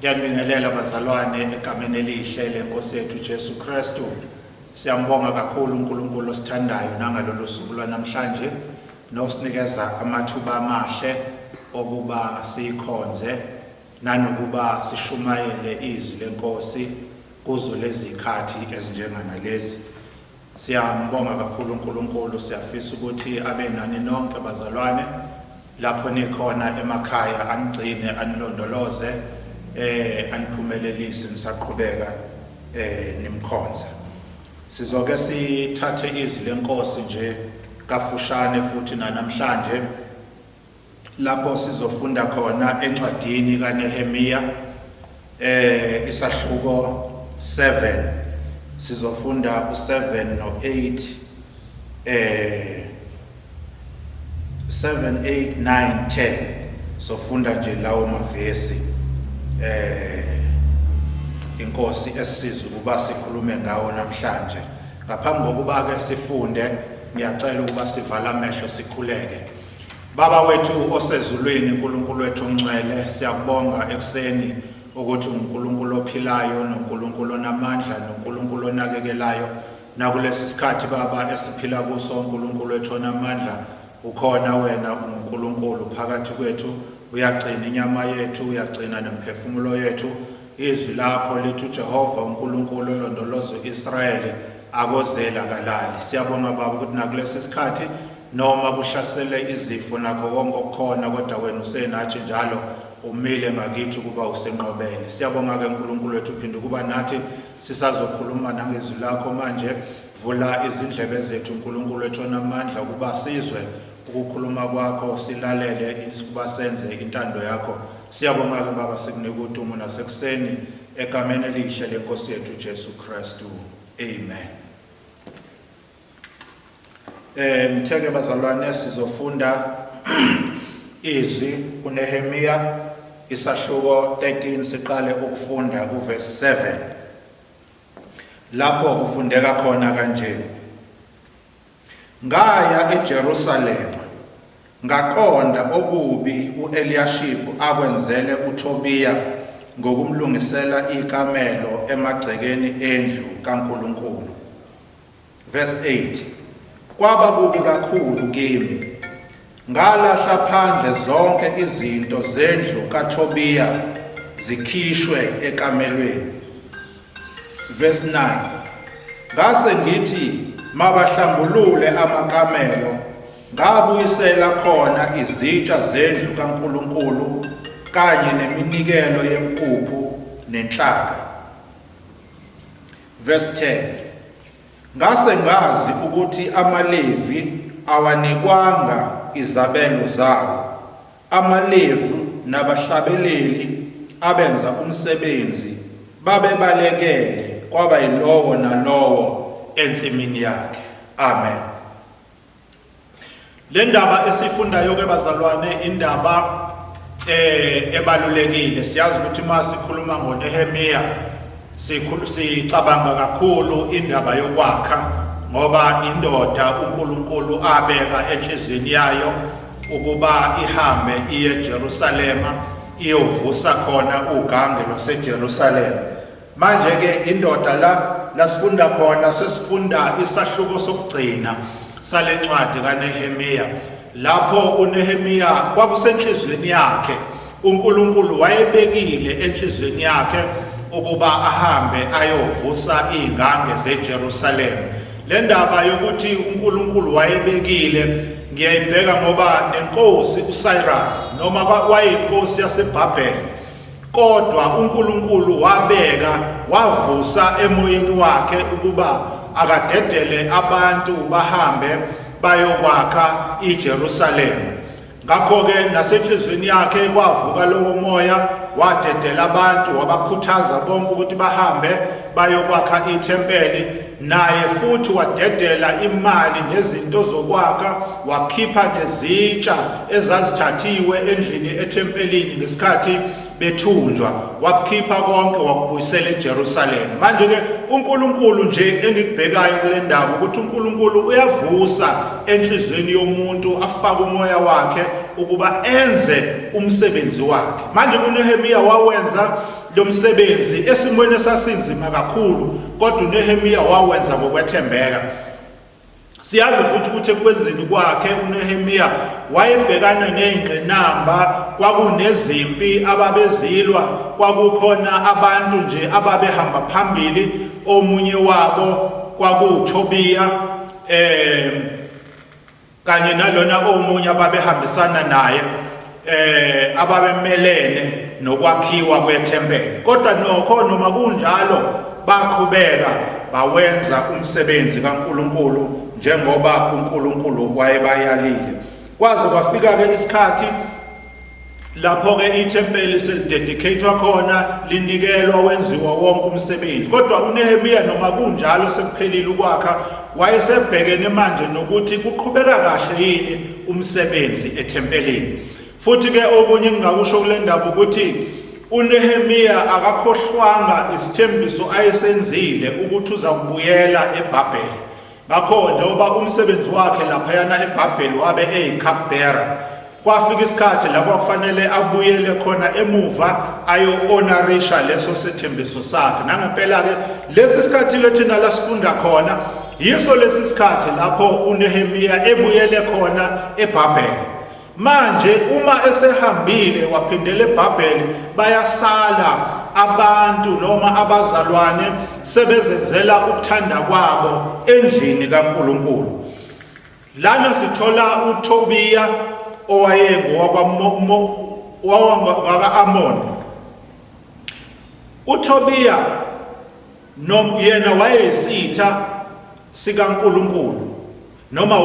Ngiyanibingelela bazalwane egameni elihle lenkosi yethu Jesu Kristu. Siyambonga kakhulu uNkulunkulu osithandayo nangalolu suku lwanamhlanje nosinikeza amathuba amahle okuba sikhonze nanokuba sishumayele izwi lenkosi kuzo lezi ikhathi ezinjenganalezi. Siyambonga kakhulu uNkulunkulu, siyafisa ukuthi abe nani nonke bazalwane lapho nikhona emakhaya, anigcine anilondoloze aniphumelelise nisaqhubeka nimkhonza. Sizoke sithathe izwi lenkosi nje kafushane futhi namhlanje lapho sizofunda khona encwadini kaNehemiya isahluko 7. Sizofunda u7 no8 7, 8, 9, 10. Sofunda nje lawo mavesi inkosi esizwe kuba sikhulume ngawo namhlanje. Ngaphambi kokuba ke sifunde, ngiyacela ukuba sivala amehlo sikhuleke. Baba wethu osezulwini, uNkulunkulu wethu omngcwele, siyakubonga ekseni ukuthi uNkulunkulu ophilayo noNkulunkulu onamandla noNkulunkulu onakekelayo nakulesi sikhathi Baba esiphila kuso. uNkulunkulu wethu onamandla ukhona, wena uNkulunkulu phakathi kwethu, uyagcina inyama yethu, uyagcina nemphefumulo yethu. Izwi lakho lithi uJehova uNkulunkulu olondoloza uIsrayeli akozela kalali. Siyabonga Baba ukuthi nakulesi sikhathi noma kuhlasele izifo nakho konke okukhona, kodwa wena usenathi njalo umile ngakithi kuba usenqobele. Siyabonga ke uNkulunkulu wethu uphinde kuba nathi sisazokhuluma nangezwi lakho manje. Vula izindlebe zethu uNkulunkulu wethu onamandla kuba sizwe ukukhuluma kwakho, silalele ukuba senze intando yakho. Siyabonga ke Baba, sikunika udumo nasekuseni egameni elihle lenkosi yethu Jesu Kristu. Amen. Mtheke bazalwane, sizofunda izwi kuNehemiya isahluko 13. Siqale ukufunda kuverse 7 lapho kufundeka khona kanje: ngaya eJerusalema ngaqonda okubi uEliyashibi akwenzele uTobiya ngokumlungisela ikamelo emagcekeni endlu kaNkulunkulu. Verse 8: kwaba kubi kakhulu kimi, ngalahla phandle zonke izinto zendlu kaTobiya zikhishwe ekamelweni. Verse 9: ngase ngithi mabahlambulule amakamelo, ngabuyisela khona izitsha zendlu kaNkulunkulu kanye neminikelo yempuphu nenhlaka. Verse 10: ngase ngazi ukuthi amaLevi awanikwanga izabelo zawo. AmaLevi nabahlabeleli abenza umsebenzi babebalekele kwaba yilowo nalowo ensimini yakhe. Amen. Le ndaba esifundayo ke bazalwane indaba ebalulekile. Siyazi ukuthi masikhuluma ngoNehemiya sicabanga kakhulu indaba yokwakha, ngoba indoda uNkulunkulu abeka enhlizweni yayo ukuba ihambe iye eJerusalema iyovusa khona ugange lwaseJerusalema. Manje ke indoda la sifunda khona, sesifunda isahluko sokugcina sale ncwadi kaNehemiya, lapho uNehemiya kwakusenhlizweni yakhe, uNkulunkulu wayebekile enhlizweni yakhe ukuba ahambe ayovusa izingange zeJerusalema. Le ndaba yokuthi uNkulunkulu wayebekile ngiyayibheka ngoba nenkosi uCyrus noma wayeyinkosi yaseBhabheli, kodwa uNkulunkulu wabeka wavusa emoyeni wakhe ukuba akadedele abantu bahambe bayokwakha iJerusalema. Ngakho-ke nasenhlizweni yakhe kwavuka lowo moya, wadedela abantu, wabakhuthaza bonke ukuthi bahambe bayokwakha ithempeli. Naye futhi wadedela imali nezinto zokwakha, wakhipha nezitsha ezazithathiwe endlini ethempelini ngesikhathi bethunjwa wakukhipha konke wakubuyisela eJerusalem. Manje ke uNkulunkulu nje engikubhekayo kule ndaba ukuthi uNkulunkulu uyavusa enhlizweni yomuntu afaka umoya wakhe ukuba enze umsebenzi wakhe. Manje uNehemiya wawenza lo msebenzi esimweni esasinzima kakhulu, kodwa uNehemiya wawenza ngokwethembeka. Siyazi futhi ukuthi ekwenzeni kwakhe uNehemiya wayebhekana nezingqinamba, kwakunezimpi ababezilwa, kwakukhona abantu nje ababehamba phambili, omunye wabo kwakuThobiya kanye nalona omunye ababehambisana naye ababemelene nokwakhiwa kwethempeli. Kodwa nokho noma kunjalo baqhubeka bawenza umsebenzi kaNkulunkulu njengoba uNkulunkulu wayebayalile. Kwaze kwafika ke isikhathi lapho ke ithempeli selidedicatedwa khona, linikelwa wenziwa wonke umsebenzi. Kodwa uNehemiya noma kunjalo sekuphelile ukwakha wayesebhekene manje nokuthi kuqhubeka kahle yini umsebenzi ethempelini. Futhi ke okunye engingakusho kule ndaba ukuthi uNehemiya akakhohlwanga isithembiso ayesenzile ukuthi uza kubuyela eBhabheli. Ngakho njengoba umsebenzi wakhe laphayana eBhabheli wabe eyicupbearer, kwafika isikhathi lapho kufanele abuyele khona emuva ayo-honorisha leso sethembiso sakhe. Nangempela ke lesi sikhathi ke thina la sifunda khona yiso lesi sikhathi lapho uNehemiya ebuyele khona eBhabheli. Manje uma esehambile waphindela eBhabheli, bayasala abantu noma abazalwane sebezenzela ukuthanda kwabo endlini kaNkulunkulu. Lana sithola uThobiya owaka-Amoni. uThobiya yena wayeyisitha sikaNkulunkulu noma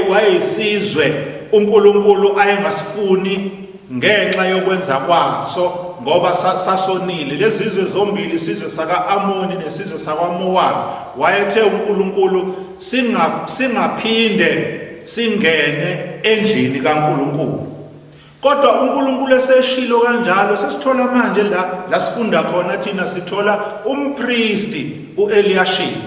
wayeyisizwe uNkulunkulu ayengasifuni ngenxa yokwenza kwaso ngoba sasonile. Lezi izwe zombili, isizwe saka-Amoni nesizwe sakwaMowabi, wayethe uNkulunkulu singaphinde singene endlini kaNkulunkulu. Kodwa uNkulunkulu eseshilo kanjalo, sesithola manje la sifunda khona thina sithola umpristi uEliyashib.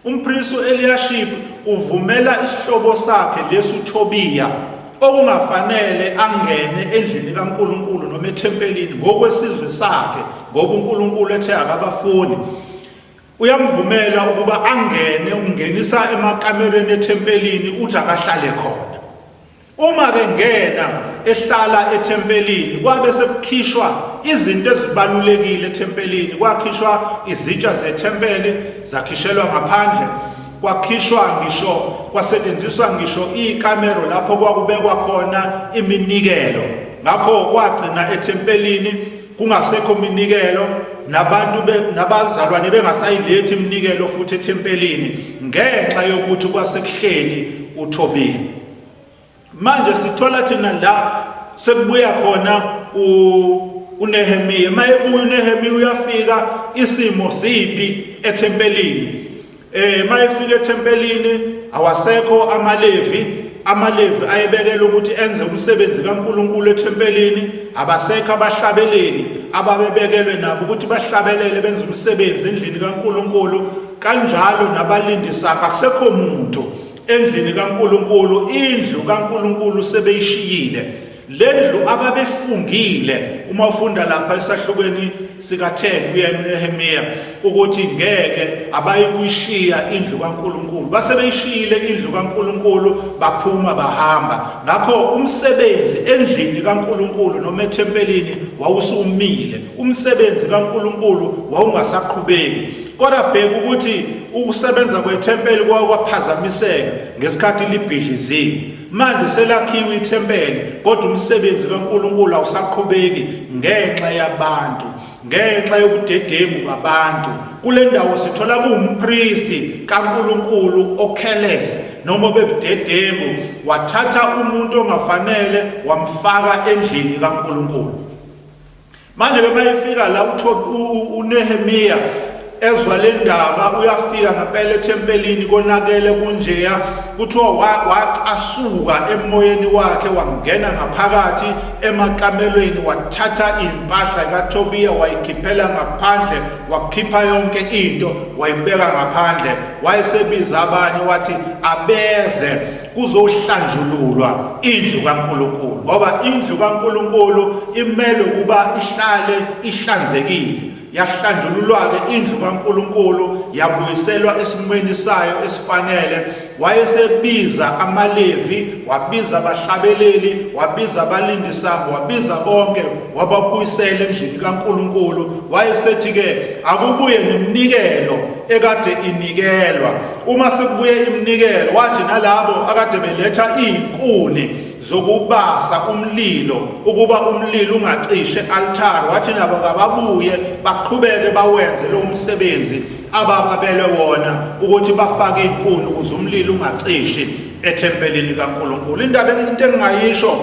Umpristi uEliyashib uvumela isihlobo sakhe lesuThobiya okungafanele angene endlini kaNkulunkulu noma ethempelini ngokwesizwe sakhe, ngoba uNkulunkulu ethe akabafuni. Uyamvumela ukuba angene, ungenisa emakamereni ethempelini uthi akahlale khona. Uma ke ngena ehlala ethempelini, kwabe sekukhishwa izinto ezibalulekile ethempelini. Kwakhishwa izitsha zethempeli, zakhishelwa ngaphandle, kwasetshenziswa ngisho ikamero lapho kwakubekwa khona iminikelo. Ngakho kwagcina ethempelini kungasekho iminikelo, nabazalwane bengasayilethi iminikelo futhi ethempelini ngenxa yokuthi kwasekuhleli uThobiya. Manje sithola thina la sekubuya khona uNehemiya. Mayebuya uNehemiya uyafika isimo sibi ethempelini. Mayefika ethempelini awasekho amaLevi ayebekela ukuthi enze umsebenzi kaNkulunkulu ethempelini. Abasekho abahlabeleli ababebekelwe nabo ukuthi bahlabelele benze umsebenzi endlini kaNkulunkulu. Kanjalo nabalindisaka akusekho umuntu endlini kaNkulunkulu. Indlu kaNkulunkulu sebeyishiyile. Lendlu ababefungile uma ufunda lapha esahlukweni sika-10 kuyena uNehemiya ukuthi ngeke abayikuyishiya indlu kaNkulunkulu. Basebeyishiyile indlu kaNkulunkulu, baphuma bahamba. Ngakho umsebenzi endlini kaNkulunkulu noma ethempelini wawusumile. Umsebenzi kaNkulunkulu wawungasaqhubeki. Kodwa bheka ukuthi ukusebenza kwethempeli kwaphazamiseka ngesikhathi libhidliziwe. Manje selakhiwe ithempeli, kodwa umsebenzi kaNkulunkulu awusaqhubeki ngenxa yabantu, ngenxa yobudedemu babantu. Kule ndawo sithola kuwumpristi kaNkulunkulu okhelese noma bebudedemu, wathatha umuntu ongafanele wamfaka endlini kaNkulunkulu. Manje ke mayifika la uNehemiya ezwa le ndaba uyafika ngempela ethempelini konakele kunjeya kuthiwa wacasuka emoyeni wakhe wangena ngaphakathi emakamelweni wathatha impahla kaTobiya wayikhiphela ngaphandle wakhipha yonke into wayibeka ngaphandle wayesebiza abanye wathi abeze kuzohlanjululwa indlu kaNkulunkulu ngoba indlu kaNkulunkulu imele ukuba ihlale ihlanzekile yahlanjululwa-ke indlu kaNkulunkulu yabuyiselwa esimweni sayo esifanele wayesebiza amaLevi wabiza abahlabeleli wabiza abalindisango wabiza bonke wababuyisela endlini kaNkulunkulu wayesethi-ke akubuye neminikelo ekade inikelwa uma sekubuye iminikelo wathi nalabo akade beletha izinkuni zokubasa umlilo ukuba umlilo ungacishe altare wathi nabo kababuye baqhubeke bawenze lo msebenzi abababele wona ukuthi bafake izinkuni ukuze umlilo ungacishi ethempelini kaNkulunkulu into engingayisho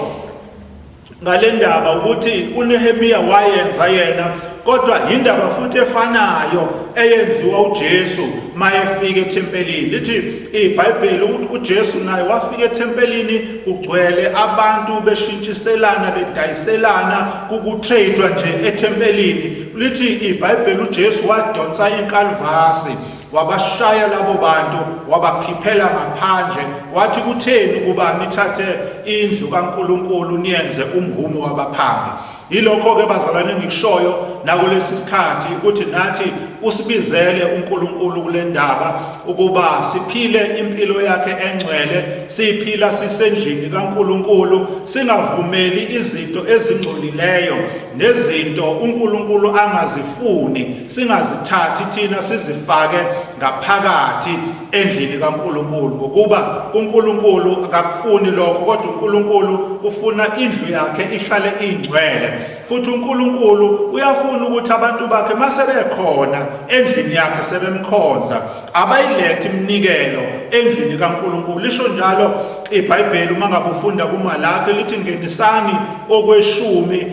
ngale ndaba ukuthi uNehemiya wayenza yena kodwa indaba futhi efanayo eyenziwa uJesu mayefika ethempelini lithi iBhayibheli ukuthi uJesu naye wafika ethempelini kugcwele abantu beshintshiselana bedayiselana kukutradewa nje ethempelini lithi iBhayibheli uJesu wadonsa inkalvasi wabashaya labo bantu wabakhiphela ngaphandle wathi kutheni ukuba nithathe indlu kaNkulunkulu niyenze umhumo wabaphangi yilokho-ke bazalwane engikushoyo nakulesi sikhathi ukuthi nathi usibizele uNkulunkulu kule ndaba ukuba siphile impilo yakhe engcwele siphila sisendlini kaNkulunkulu singavumeli izinto ezingcolileyo nezinto uNkulunkulu angazifuni singazithathi thina sizifake ngaphakathi endlini kaNkulunkulu ngokuba uNkulunkulu akakufuni lokho kodwa uNkulunkulu ufuna indlu yakhe ihlale ingcwele futhi uNkulunkulu uyafuna ukuthi abantu bakhe masebekhona endlini yakhe sebemkhonza abayilethe iminikelo endlini kaNkulunkulu lisho njalo iBhayibheli uma ngabe ufunda kuMalaki lithi ngenisani okweshumi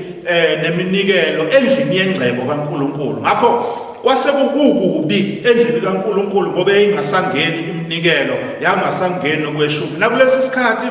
neminikelo endlini yengcebo kaNkulunkulu ngakho kwasekukubi endlini kaNkulunkulu ngoba ingasangeni iminikelo yangasangeni okweshumi nakulesi sikhathi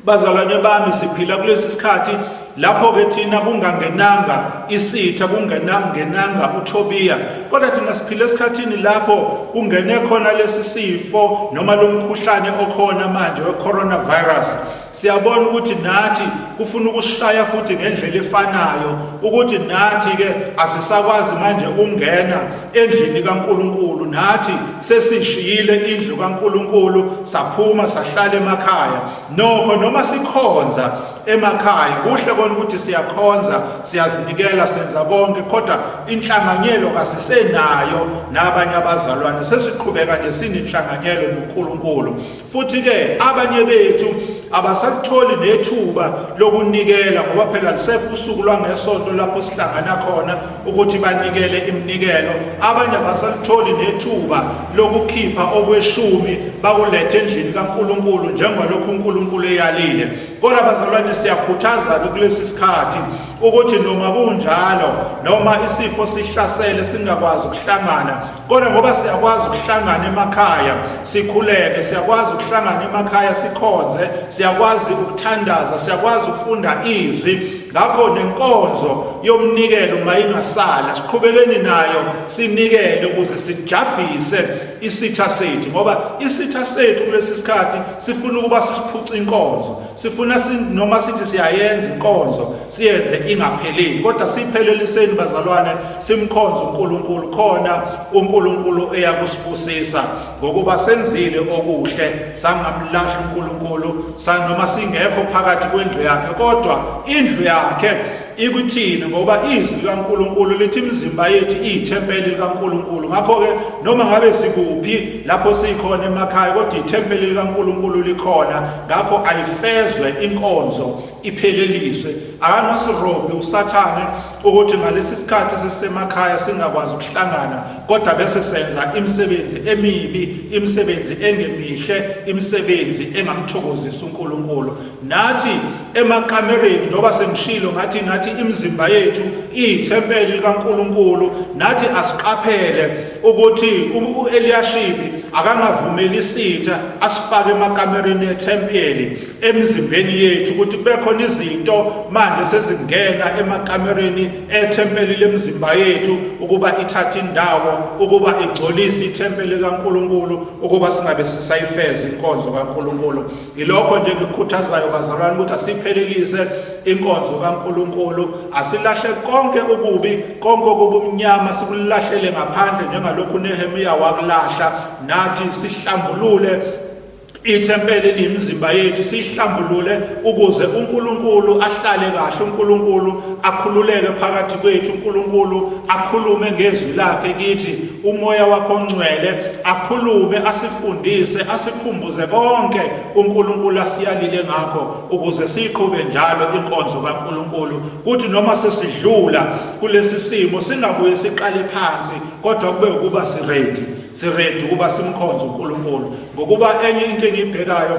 bazalwane bami siphila kulesi sikhathi lapho-ke thina kungangenanga isitha kungenanga uTobiya kodwa thina siphila esikhathini lapho kungene khona lesi sifo noma lo mkhuhlane okhona manje we-coronavirus siyabona ukuthi nathi kufuna ukusishaya futhi ngendlela efanayo ukuthi nathi-ke asisakwazi manje ukungena endlini kaNkulunkulu nathi sesishiyile indlu kaNkulunkulu saphuma sahlala emakhaya nokho noma sikhonza emakhaya kuhle kona ukuthi siyakhonza siyazinikela senza konke kodwa inhlanganyelo kasisenayo nabanye abazalwane sesiqhubeka nesininhlanganyelo noNkulunkulu futhi-ke abanye bethu abasatholi nethuba lokunikela ngoba phela lisekho usuku lwangesonto lapho sihlangana khona ukuthi banikele iminikelo abanye abasatholi nethuba lokukhipha okweshumi bakulethe endlini kaNkulunkulu njengalokhu uNkulunkulu eyalile kodwa bazalwane siyakhuthaza kulesi sikhathi ukuthi noma kunjalo noma isifo sihlasele singakwazi ukuhlangana kodwa ngoba siyakwazi ukuhlangana emakhaya sikhuleke siyakwazi ukuhlangana emakhaya sikhonze siyakwazi ukuthandaza siyakwazi ukufunda izwi ngakho nenkonzo yomnikelo mayingasala siqhubekeni nayo sinikele ukuze sijabhise isitha sethu ngoba isitha sethu kulesi sikhathi sifuna ukuba sisiphuca inkonzo sifuna noma sithi siyayenza inkonzo siyenze ingapheleli kodwa sipheleliseni bazalwane simkhonze uNkulunkulu khona uNkulunkulu eyakusibusisa ngokuba senzile okuhle sangamlahla uNkulunkulu sanoma singekho phakathi kwendlu yakhe kodwa indlu yakhe ikuthini ngoba izwi likaNkulunkulu lithi imizimba yethu iyithempeli likaNkulunkulu ngakho-ke noma ngabe sikuphi lapho sikhona emakhaya kodwa ithempeli likaNkulunkulu likhona ngakho ayifezwe inkonzo ipheleliswe akangasirobhi usathane ukuthi ngalesi sikhathi sisemakhaya singakwazi ukuhlangana kodwa bese senza imisebenzi emibi imisebenzi engemihle imisebenzi engamthokozisa uNkulunkulu nathi emakamereni noma sengishilo ngathi nathi imizimba yethu iyithempeli likaNkulunkulu, nathi asiqaphele ukuthi uEliyashibi akangavumeli isitha asifake emakamereni ethempeli emzimbeni yethu, ukuthi kube khona izinto manje sezingena emakamereni ethempeli lemizimba yethu ukuba ithathe indawo, ukuba igcolise ithempeli likaNkulunkulu, ukuba singabe sisayifeza inkonzo kaNkulunkulu. Yilokho nje ngikukhuthazayo bazalwane ukuthi asiphelelise inkonzo kaNkulunkulu, asilahle konke okubi, konke okubumnyama sikulahlele ngaphandle njengalokhu Nehemiya wakulahla. Nathi sihlambulule ithempeli limizimba yethu, sihlambulule ukuze uNkulunkulu ahlale kahle, uNkulunkulu akhululeke phakathi kwethu, uNkulunkulu akhulume ngezwi lakhe kithi, umoya wakhe ongcwele akhulume, asifundise, asikhumbuze konke uNkulunkulu asiyalile ngakho, ukuze siqhube njalo inkonzo kaNkulunkulu, kuthi noma sesidlula kulesi simo singabuye siqale phansi, kodwa kube ukuba siready ukuba simkhonze uNkulunkulu. Ngokuba enye into engiyibhekayo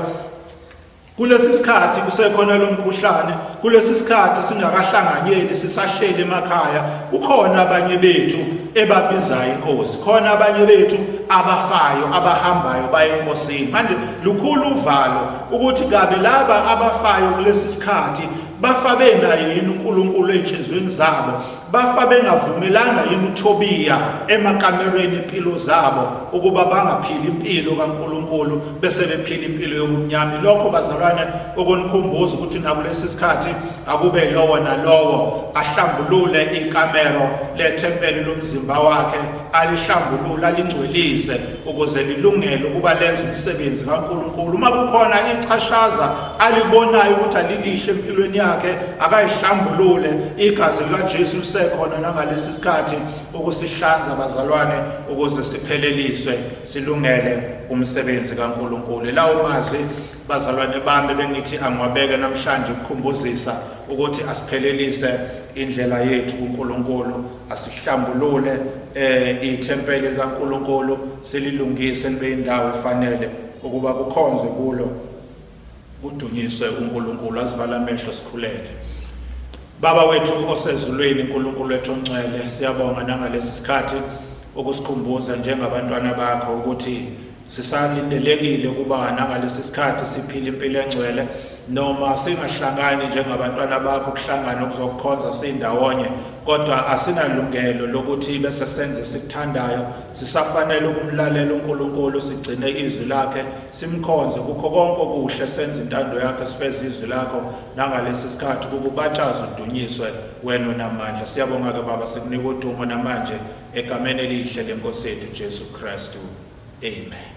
kulesi sikhathi kusekhona lo mkhuhlane, kulesi sikhathi singakahlanganyeli sisahlele emakhaya, kukhona abanye bethu ebabizayo inkosi, khona abanye bethu abafayo abahambayo baye enkosini. Manje lukhulu uvalo ukuthi kabe laba abafayo kulesi sikhathi bafa benayo yini uNkulunkulu enhlizweni zabo, bafa bengavumelanga yini uTobiya emakamereni impilo zabo ukuba bangaphili impilo kaNkulunkulu bese bephila impilo yobumnyama. Lokho bazalwane okunikhumbuza ukuthi nakulesi sikhathi akube lowo nalowo ahlambulule ikamero lethempeli lomzimba wakhe, alihlambulule, alingcwelise ukuze lilungele ukuba lenze umsebenzi kaNkulunkulu. Uma kukhona ichashaza alibonayo ukuthi alilihle empilweni yakhe, akayihlambulule. Igazi likaJesu lisekhona nangalesi sikhathi ukusihlanza bazalwane, ukuze sipheleliswe silungele umsebenzi kaNkulunkulu. Lawo mazwi bazalwane bami bengithi angiwabeke namhlanje ukukhumbuzisa ukuthi asiphelelise indlela yethu kuNkulunkulu, asihlambulule ithempeli likaNkulunkulu, sililungise libe indawo efanele ukuba kukhonzwe kulo, kudunyiswe uNkulunkulu. Asivala amehlo sikhuleke. Baba wethu osezulwini, uNkulunkulu wethu ongcwele, siyabonga nangalesi sikhathi ukusikhumbuza njengabantwana bakho ukuthi sisalindelekile ukuba nangalesi sikhathi siphile impilo engcwele, noma singahlangani njengabantwana bakho kuhlangana ukuzokukhonza sindawonye, kodwa asinalungelo lokuthi bese senze sikuthandayo. Sisafanele ukumlalela uNkulunkulu, sigcine izwi lakhe, simkhonze kukho konke okuhle, senze intando yakhe, sifeze izwi lakho nangalesi sikhathi ukubataza udunyiswe wena namandla. Siyabonga ke Baba, sikunika udumo namanje egameni elihle leNkosi yethu Jesu Kristu. Amen.